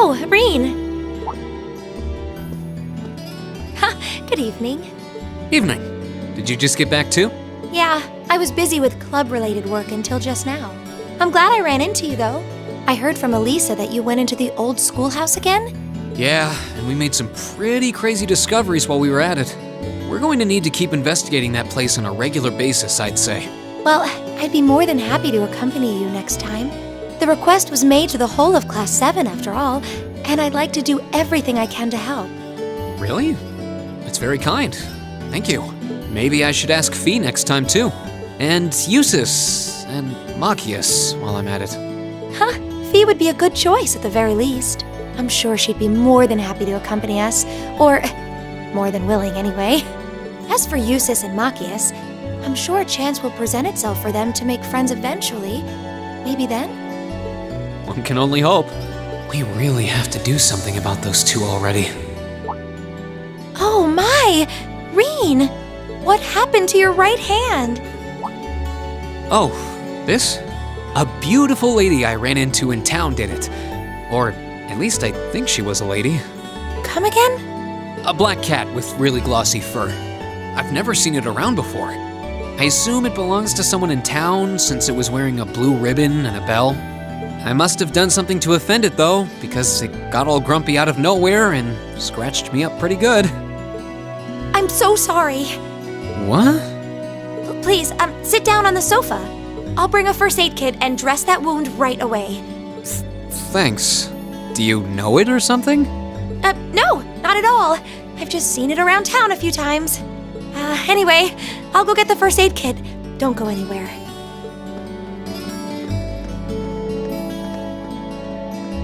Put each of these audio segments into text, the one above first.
Oh, Reen. Good evening. Evening. Did you just get back too? Yeah, I was busy with club-related work until just now. I'm glad I ran into you, though. I heard from Elisa that you went into the old schoolhouse again? Yeah, and we made some pretty crazy discoveries while we were at it. We're going to need to keep investigating that place on a regular basis, I'd say. Well, I'd be more than happy to accompany you next time. The request was made to the whole of Class 7, after all, and I'd like to do everything I can to help. Really? That's very kind. Thank you. Maybe I should ask Fee next time too. And Eusis and Machias while I'm at it. Fee would be a good choice at the very least. I'm sure she'd be more than happy to accompany us, or more than willing anyway. As for Eusis and Machias, I'm sure a chance will present itself for them to make friends eventually. Maybe then? One can only hope. We really have to do something about those two already. Oh my! Reen! What happened to your right hand? Oh, this? A beautiful lady I ran into in town did it. Or at least I think she was a lady. Come again? A black cat with really glossy fur. I've never seen it around before. I assume it belongs to someone in town since it was wearing a blue ribbon and a bell. I must have done something to offend it though, because it got all grumpy out of nowhere and scratched me up pretty good. I'm so sorry. What? Please, sit down on the sofa. I'll bring a first aid kit and dress that wound right away. Thanks. Do you know it or something? No, not at all. I've just seen it around town a few times. Anyway, I'll go get the first aid kit. Don't go anywhere.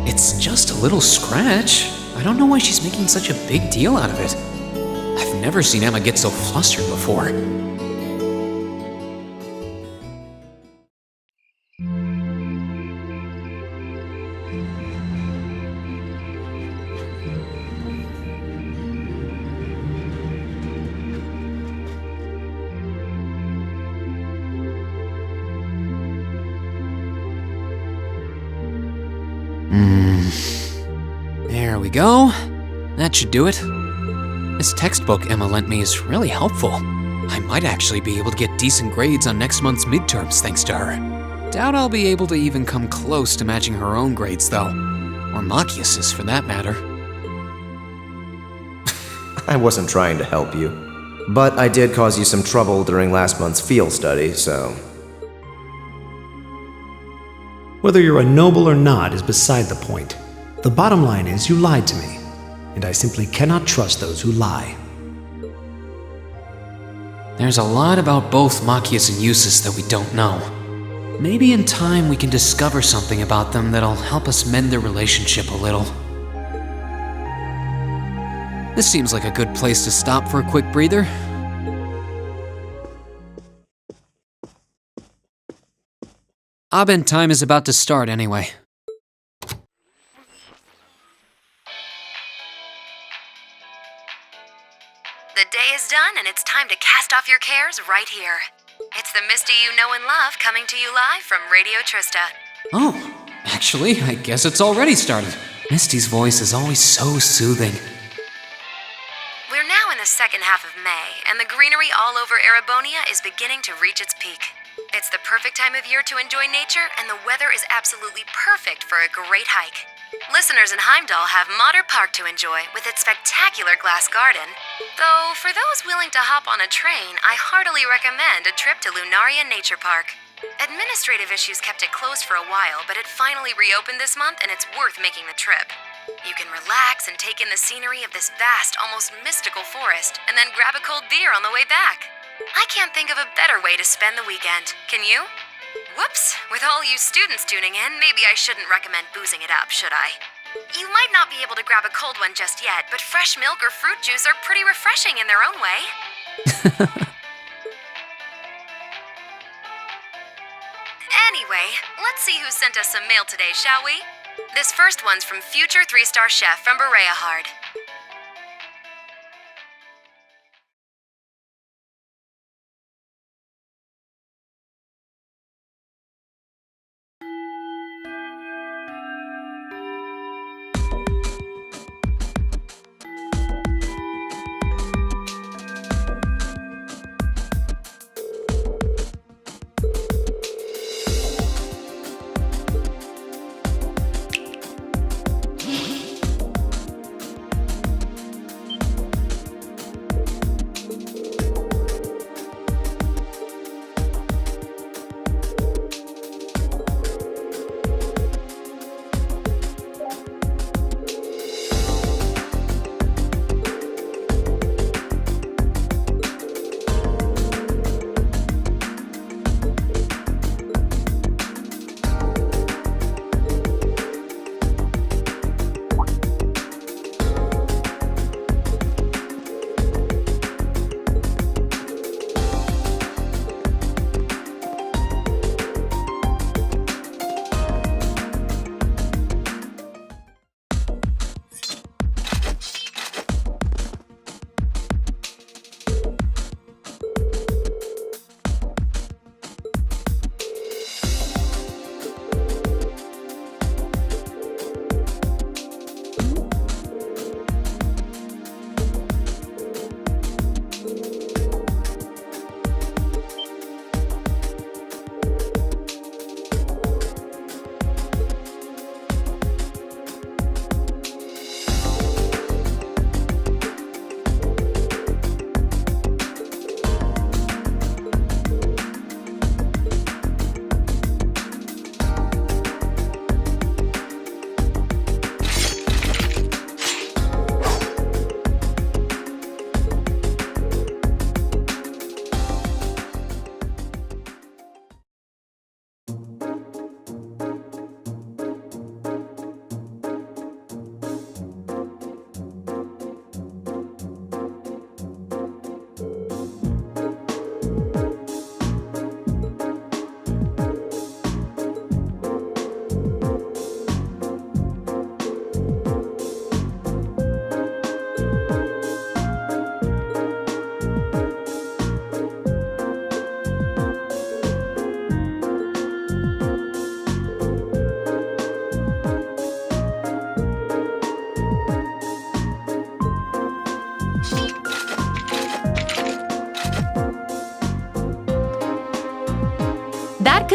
It's just a little scratch. I don't know why she's making such a big deal out of it. I've never seen Emma get so flustered before. There we go. That should do it. This textbook Emma lent me is really helpful. I might actually be able to get decent grades on next month's midterms thanks to her. Doubt I'll be able to even come close to matching her own grades though. Or Machias's for that matter. I wasn't trying to help you, but I did cause you some trouble during last month's field study, so... Whether you're a noble or not is beside the point. The bottom line is you lied to me, and I simply cannot trust those who lie. There's a lot about both Machias and Eusis that we don't know. Maybe in time we can discover something about them that'll help us mend their relationship a little. This seems like a good place to stop for a quick breather. Abend time is about to start anyway. The day is done and it's time to cast off your cares right here. It's the Misty you know and love coming to you live from Radio Trista. Oh, actually, I guess it's already started. Misty's voice is always so soothing. We're now in the second half of May, and the greenery all over Erebonia is beginning to reach its peak. It's the perfect time of year to enjoy nature, and the weather is absolutely perfect for a great hike. Listeners in Heimdall have Modder Park to enjoy with its spectacular glass garden. Though, for those willing to hop on a train, I heartily recommend a trip to Lunaria Nature Park. Administrative issues kept it closed for a while, but it finally reopened this month, and it's worth making the trip. You can relax and take in the scenery of this vast, almost mystical forest, and then grab a cold beer on the way back. I can't think of a better way to spend the weekend, can you? Whoops, with all you students tuning in, maybe I shouldn't recommend boozing it up, should I? You might not be able to grab a cold one just yet, but fresh milk or fruit juice are pretty refreshing in their own way. Anyway, let's see who sent us some mail today, shall we? This first one's from future 3-star chef from Berea Hard.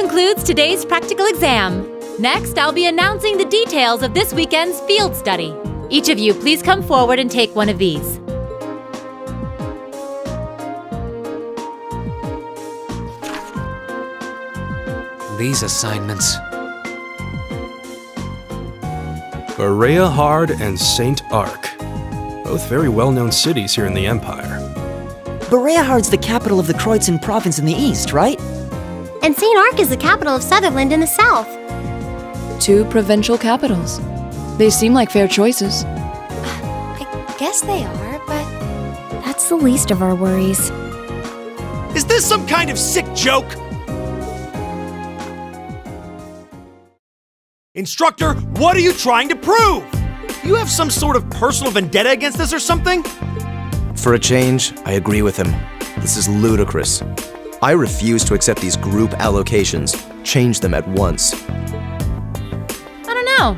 concludes today's practical exam. Next, I'll be announcing the details of this weekend's field study. Each of you, please come forward and take one of these. These assignments. Berea Hard and St. Arc. Both very well-known cities here in the Empire. Bereahard's the capital of the Kreutzen province in the east, right? And St. Arc is the capital of Sutherland in the south. 2 provincial capitals. They seem like fair choices. I guess they are, but That's the least of our worries. Is this some kind of sick joke? Instructor, what are you trying to prove? You have some sort of personal vendetta against us or something? For a change, I agree with him. This is ludicrous. I refuse to accept these group allocations. Change them at once. I don't know.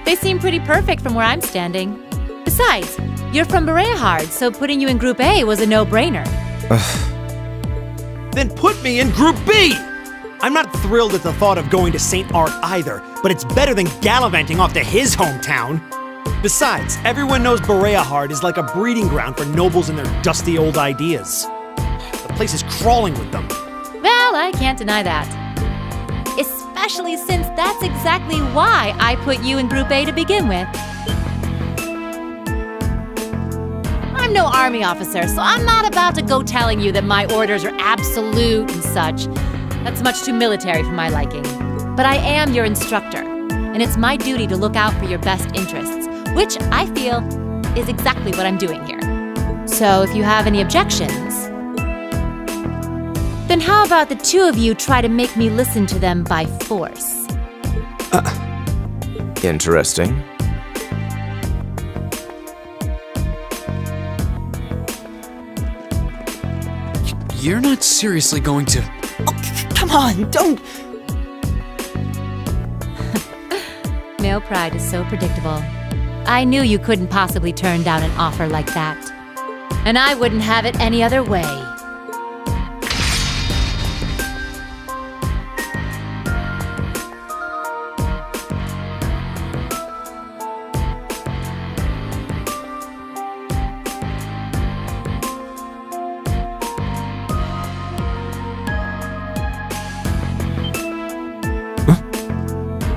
They seem pretty perfect from where I'm standing. Besides, you're from Bereahard, so putting you in Group A was a no-brainer. Then put me in Group B! I'm not thrilled at the thought of going to St. Arc either, but it's better than gallivanting off to his hometown. Besides, everyone knows Bereahard is like a breeding ground for nobles and their dusty old ideas. The place is crawling with them. Well, I can't deny that. Especially since that's exactly why I put you in Group A to begin with. I'm no army officer, so I'm not about to go telling you that my orders are absolute and such. That's much too military for my liking. But I am your instructor, and it's my duty to look out for your best interests, which I feel is exactly what I'm doing here. So if you have any objections, then how about the 2 of you try to make me listen to them by force? Interesting. You're not seriously going to... Come on, don't... Male pride is so predictable. I knew you couldn't possibly turn down an offer like that. And I wouldn't have it any other way.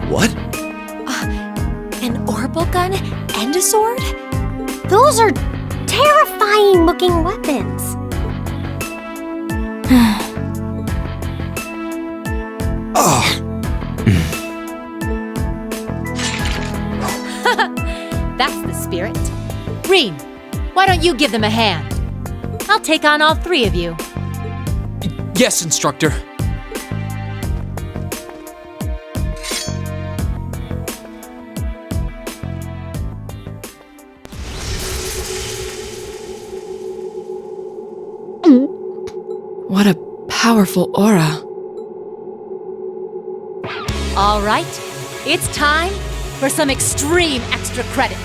What? an orbital gun and a sword? Those are terrifying looking weapons. That's the spirit. Green, why don't you give them a hand? I'll take on all 3 of you. Yes, instructor. What a powerful aura. All right, it's time for some extreme extra credit.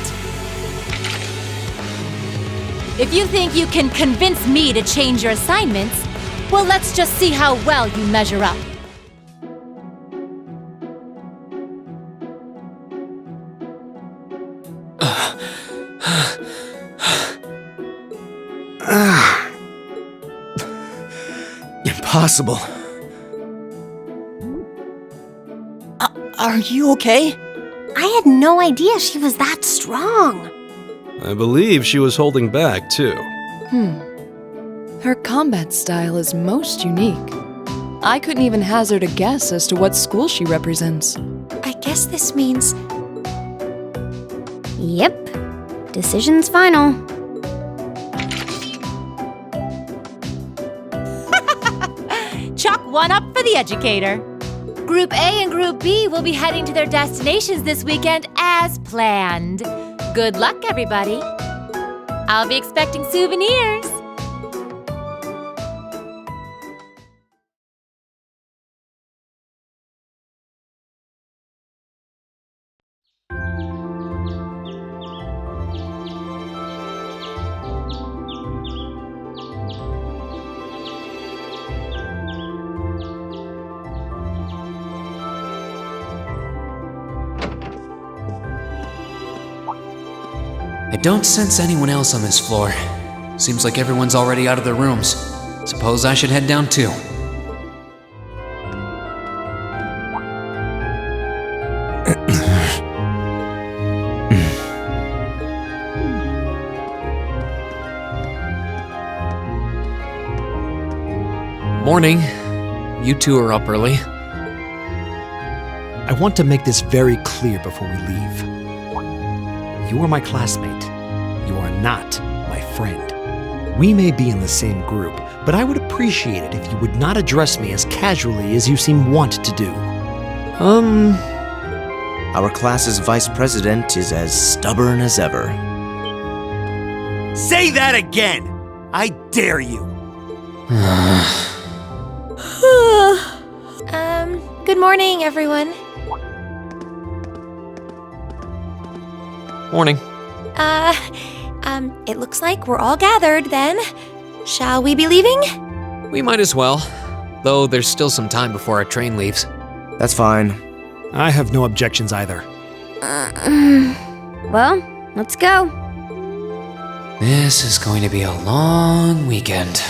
If you think you can convince me to change your assignments, well, let's just see how well you measure up. Impossible. Are you okay? I had no idea she was that strong. I believe she was holding back, too. Her combat style is most unique. I couldn't even hazard a guess as to what school she represents. I guess this means Yep. Decision's final. Chalk 1 up for the educator. Group A and Group B will be heading to their destinations this weekend as planned. Good luck, everybody. I'll be expecting souvenirs. I don't sense anyone else on this floor. Seems like everyone's already out of their rooms. Suppose I should head down too. Morning. You two are up early. I want to make this very clear before we leave. You are my classmate. You are not my friend. We may be in the same group, but I would appreciate it if you would not address me as casually as you seem wont to do. Our class's vice president is as stubborn as ever. Say that again! I dare you! Good morning, everyone. Morning. It looks like we're all gathered then. Shall we be leaving? We might as well, though there's still some time before our train leaves. That's fine. I have no objections either. Well, let's go. This is going to be a long weekend.